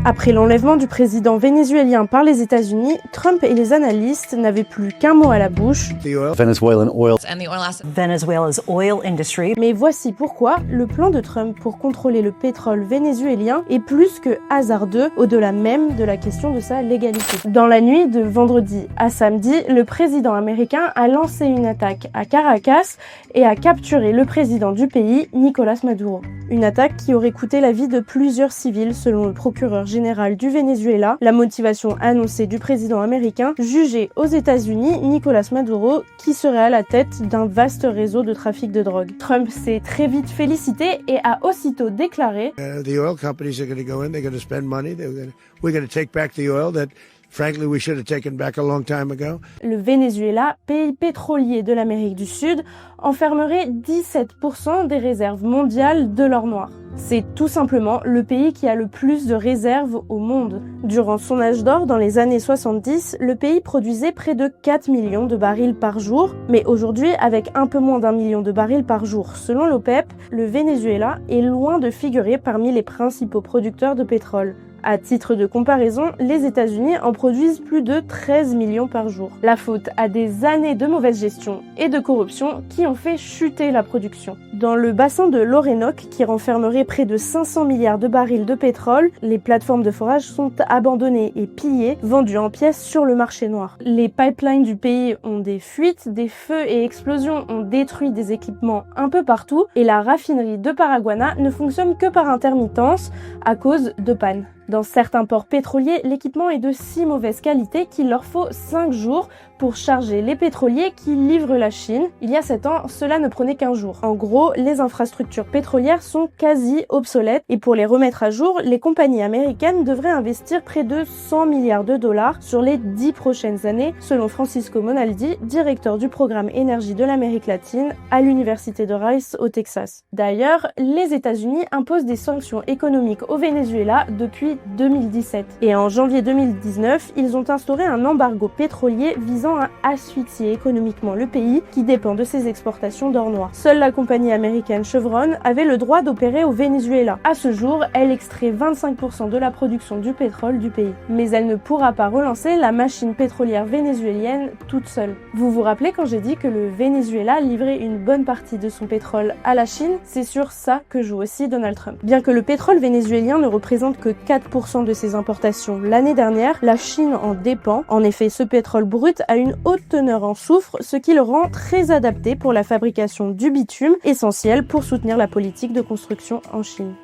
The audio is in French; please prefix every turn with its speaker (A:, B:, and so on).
A: Après l'enlèvement du président vénézuélien par les États-Unis, Trump et les analystes n'avaient plus qu'un mot à la bouche.
B: Venezuela's oil industry.
A: Mais voici pourquoi le plan de Trump pour contrôler le pétrole vénézuélien est plus que hasardeux, au-delà même de la question de sa légalité. Dans la nuit de vendredi à samedi, le président américain a lancé une attaque à Caracas et a capturé le président du pays, Nicolás Maduro. Une attaque qui aurait coûté la vie de plusieurs civils selon le procureur général du Venezuela. La motivation annoncée du président américain, jugé aux États-Unis Nicolás Maduro, qui serait à la tête d'un vaste réseau de trafic de drogue. Trump s'est très vite félicité et a aussitôt déclaré
C: The oil companies are going to go in, they're going to spend money, we're going to take back the oil that frankly we should have taken back a long time ago.
A: Le Venezuela, pays pétrolier de l'Amérique du Sud, enfermerait 17% des réserves mondiales de l'or noir. C'est tout simplement le pays qui a le plus de réserves au monde. Durant son âge d'or, dans les années 70, le pays produisait près de 4 millions de barils par jour, mais aujourd'hui, avec un peu moins d'1 million de barils par jour selon l'OPEP, le Venezuela est loin de figurer parmi les principaux producteurs de pétrole. À titre de comparaison, les États-Unis en produisent plus de 13 millions par jour. La faute à des années de mauvaise gestion et de corruption qui ont fait chuter la production. Dans le bassin de l'Orénoque, qui renfermerait près de 500 milliards de barils de pétrole, les plateformes de forage sont abandonnées et pillées, vendues en pièces sur le marché noir. Les pipelines du pays ont des fuites, des feux et explosions ont détruit des équipements un peu partout, et la raffinerie de Paraguaná ne fonctionne que par intermittence à cause de pannes. Dans certains ports pétroliers, l'équipement est de si mauvaise qualité qu'il leur faut 5 jours pour charger les pétroliers qui livrent la Chine. Il y a 7 ans, cela ne prenait qu'un jour. En gros, les infrastructures pétrolières sont quasi obsolètes et pour les remettre à jour, les compagnies américaines devraient investir près de 100 milliards de dollars sur les 10 prochaines années, selon Francisco Monaldi, directeur du programme énergie de l'Amérique latine à l'université de Rice au Texas. D'ailleurs, les États-Unis imposent des sanctions économiques au Venezuela depuis 2017. Et en janvier 2019, ils ont instauré un embargo pétrolier visant à asphyxier économiquement le pays qui dépend de ses exportations d'or noir. Seule la compagnie américaine Chevron avait le droit d'opérer au Venezuela. À ce jour, elle extrait 25% de la production du pétrole du pays. Mais elle ne pourra pas relancer la machine pétrolière vénézuélienne toute seule. Vous vous rappelez quand j'ai dit que le Venezuela livrait une bonne partie de son pétrole à la Chine? C'est sur ça que joue aussi Donald Trump. Bien que le pétrole vénézuélien ne représente que 4% de ses importations l'année dernière, la Chine en dépend. En effet, ce pétrole brut a une haute teneur en soufre, ce qui le rend très adapté pour la fabrication du bitume, essentiel pour soutenir la politique de construction en Chine.